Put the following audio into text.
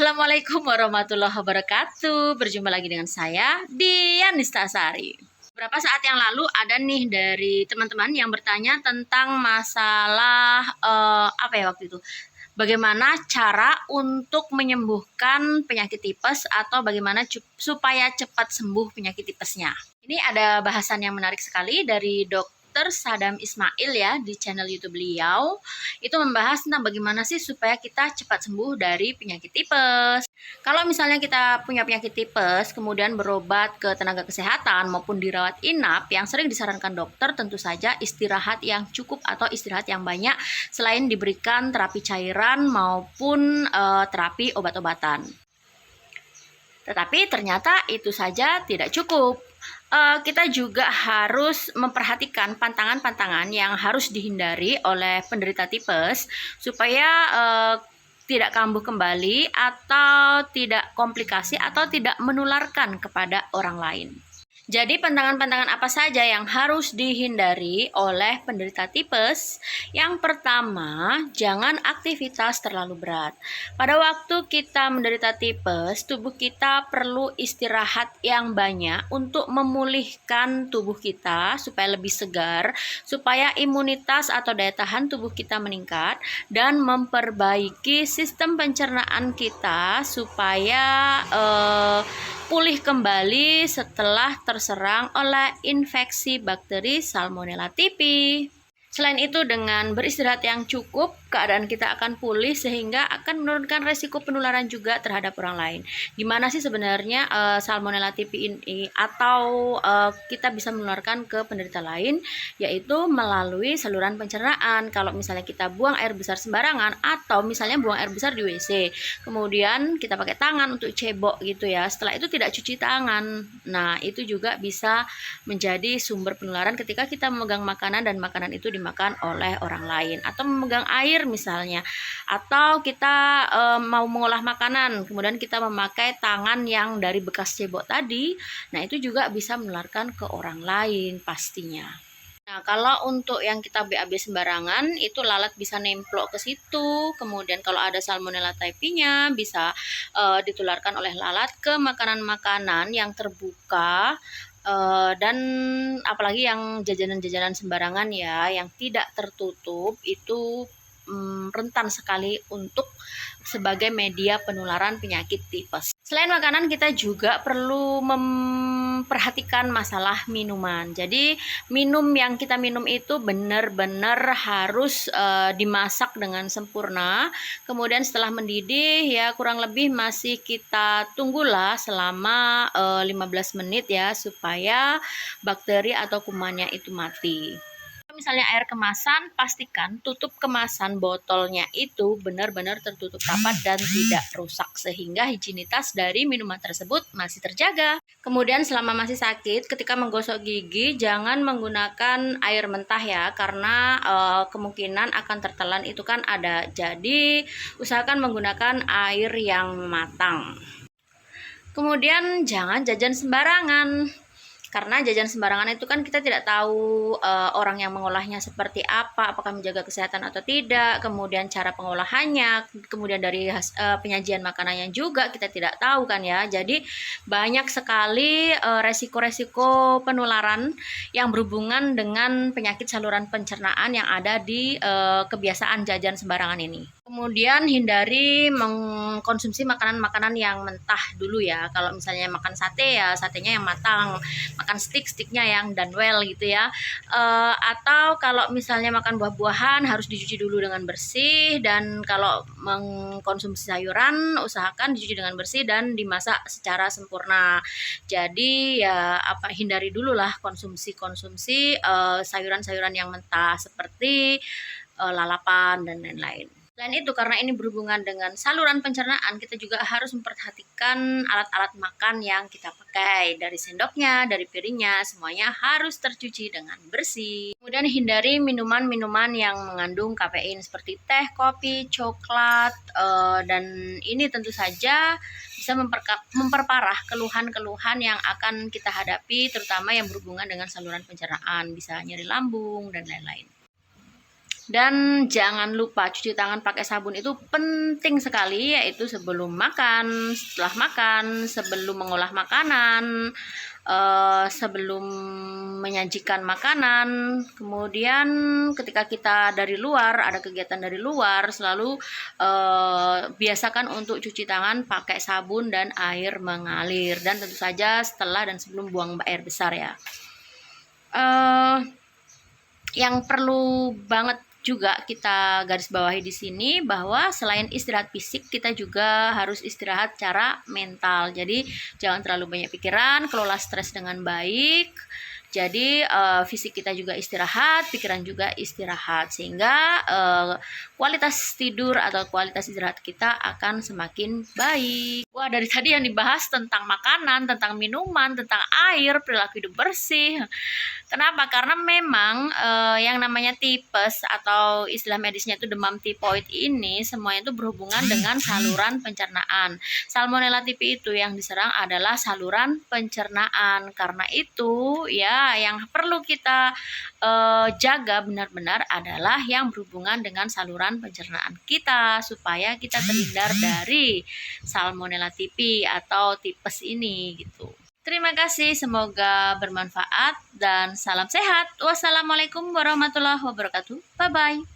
Assalamualaikum warahmatullahi wabarakatuh. Berjumpa lagi dengan saya, Dian Nistasari. Beberapa saat yang lalu ada nih dari teman-teman yang bertanya tentang masalah apa ya waktu itu? Bagaimana cara untuk menyembuhkan penyakit tipes atau bagaimana supaya cepat sembuh penyakit tipesnya. Ini ada bahasan yang menarik sekali dari Dr. Sadam Ismail ya di channel YouTube beliau. Itu membahas tentang bagaimana sih supaya kita cepat sembuh dari penyakit tipes. Kalau misalnya kita punya penyakit tipes, kemudian berobat ke tenaga kesehatan maupun dirawat inap, yang sering disarankan dokter tentu saja istirahat yang cukup atau istirahat yang banyak selain diberikan terapi cairan maupun terapi obat-obatan. Tetapi ternyata itu saja tidak cukup. Kita juga harus memperhatikan pantangan-pantangan yang harus dihindari oleh penderita tipes supaya tidak kambuh kembali atau tidak komplikasi atau tidak menularkan kepada orang lain. Jadi pantangan-pantangan apa saja yang harus dihindari oleh penderita tipes? Yang pertama, jangan aktivitas terlalu berat. Pada waktu kita menderita tipes, tubuh kita perlu istirahat yang banyak untuk memulihkan tubuh kita supaya lebih segar, supaya imunitas atau daya tahan tubuh kita meningkat, dan memperbaiki sistem pencernaan kita supaya pulih kembali setelah terserang oleh infeksi bakteri Salmonella typhi. Selain itu, dengan beristirahat yang cukup, keadaan kita akan pulih sehingga akan menurunkan resiko penularan juga terhadap orang lain. Gimana sih sebenarnya Salmonella typhi ini atau kita bisa menularkan ke penderita lain, yaitu melalui saluran pencernaan. Kalau misalnya kita buang air besar sembarangan atau misalnya buang air besar di WC, kemudian kita pakai tangan untuk cebok gitu ya. Setelah itu tidak cuci tangan. Nah, itu juga bisa menjadi sumber penularan ketika kita memegang makanan dan makanan itu dimakan oleh orang lain, atau memegang air misalnya, atau kita mau mengolah makanan kemudian kita memakai tangan yang dari bekas cebok tadi. Nah, itu juga bisa menularkan ke orang lain pastinya. Nah, kalau untuk yang kita BAB sembarangan, itu lalat bisa nemplok ke situ. Kemudian kalau ada Salmonella typhi-nya bisa ditularkan oleh lalat ke makanan-makanan yang terbuka, dan apalagi yang jajanan-jajanan sembarangan ya, yang tidak tertutup itu rentan sekali untuk sebagai media penularan penyakit tipes. Selain makanan, kita juga perlu memperhatikan masalah minuman. Jadi minum yang kita minum itu benar-benar harus dimasak dengan sempurna. Kemudian setelah mendidih ya kurang lebih masih kita tunggulah selama 15 menit ya supaya bakteri atau kumannya itu mati. Misalnya air kemasan, pastikan tutup kemasan botolnya itu benar-benar tertutup rapat dan tidak rusak sehingga higienitas dari minuman tersebut masih terjaga. Kemudian selama masih sakit, ketika menggosok gigi jangan menggunakan air mentah ya, karena kemungkinan akan tertelan itu kan ada. Jadi usahakan menggunakan air yang matang. Kemudian jangan jajan sembarangan. Karena jajan sembarangan itu kan kita tidak tahu orang yang mengolahnya seperti apa, apakah menjaga kesehatan atau tidak, kemudian cara pengolahannya, kemudian dari penyajian makanannya juga kita tidak tahu kan ya. Jadi banyak sekali resiko-resiko penularan yang berhubungan dengan penyakit saluran pencernaan yang ada di kebiasaan jajan sembarangan ini. Kemudian hindari mengkonsumsi makanan-makanan yang mentah dulu ya. Kalau misalnya makan sate ya satenya yang matang, makan steaknya yang done well gitu ya. Atau kalau misalnya makan buah-buahan harus dicuci dulu dengan bersih, dan kalau mengkonsumsi sayuran usahakan dicuci dengan bersih dan dimasak secara sempurna. Jadi ya hindari dulu lah konsumsi sayuran-sayuran yang mentah seperti lalapan dan lain-lain. Selain itu, karena ini berhubungan dengan saluran pencernaan, kita juga harus memperhatikan alat-alat makan yang kita pakai. Dari sendoknya, dari piringnya, semuanya harus tercuci dengan bersih. Kemudian hindari minuman-minuman yang mengandung kafein seperti teh, kopi, coklat, dan ini tentu saja bisa memperparah keluhan-keluhan yang akan kita hadapi, terutama yang berhubungan dengan saluran pencernaan, bisa nyeri lambung dan lain-lain. Dan jangan lupa cuci tangan pakai sabun itu penting sekali, yaitu sebelum makan, setelah makan, sebelum mengolah makanan, sebelum menyajikan makanan, kemudian ketika kita dari luar, ada kegiatan dari luar, selalu biasakan untuk cuci tangan pakai sabun dan air mengalir, dan tentu saja setelah dan sebelum buang air besar ya. Yang perlu banget juga kita garis bawahi di sini bahwa selain istirahat fisik, kita juga harus istirahat secara mental. Jadi jangan terlalu banyak pikiran, kelola stres dengan baik. Jadi fisik kita juga istirahat, pikiran juga istirahat, sehingga kualitas tidur atau kualitas istirahat kita akan semakin baik. Wah, dari tadi yang dibahas tentang makanan, tentang minuman, tentang air, perilaku hidup bersih. Kenapa? Karena memang yang namanya tipes atau istilah medisnya itu demam tipoid ini semuanya itu berhubungan dengan saluran pencernaan. Salmonella tipi itu yang diserang adalah saluran pencernaan. Karena itu ya yang perlu kita jaga benar-benar adalah yang berhubungan dengan saluran pencernaan kita supaya kita terhindar dari Salmonella tipi atau tipes ini gitu. Terima kasih, semoga bermanfaat dan salam sehat. Wassalamualaikum warahmatullahi wabarakatuh. Bye-bye.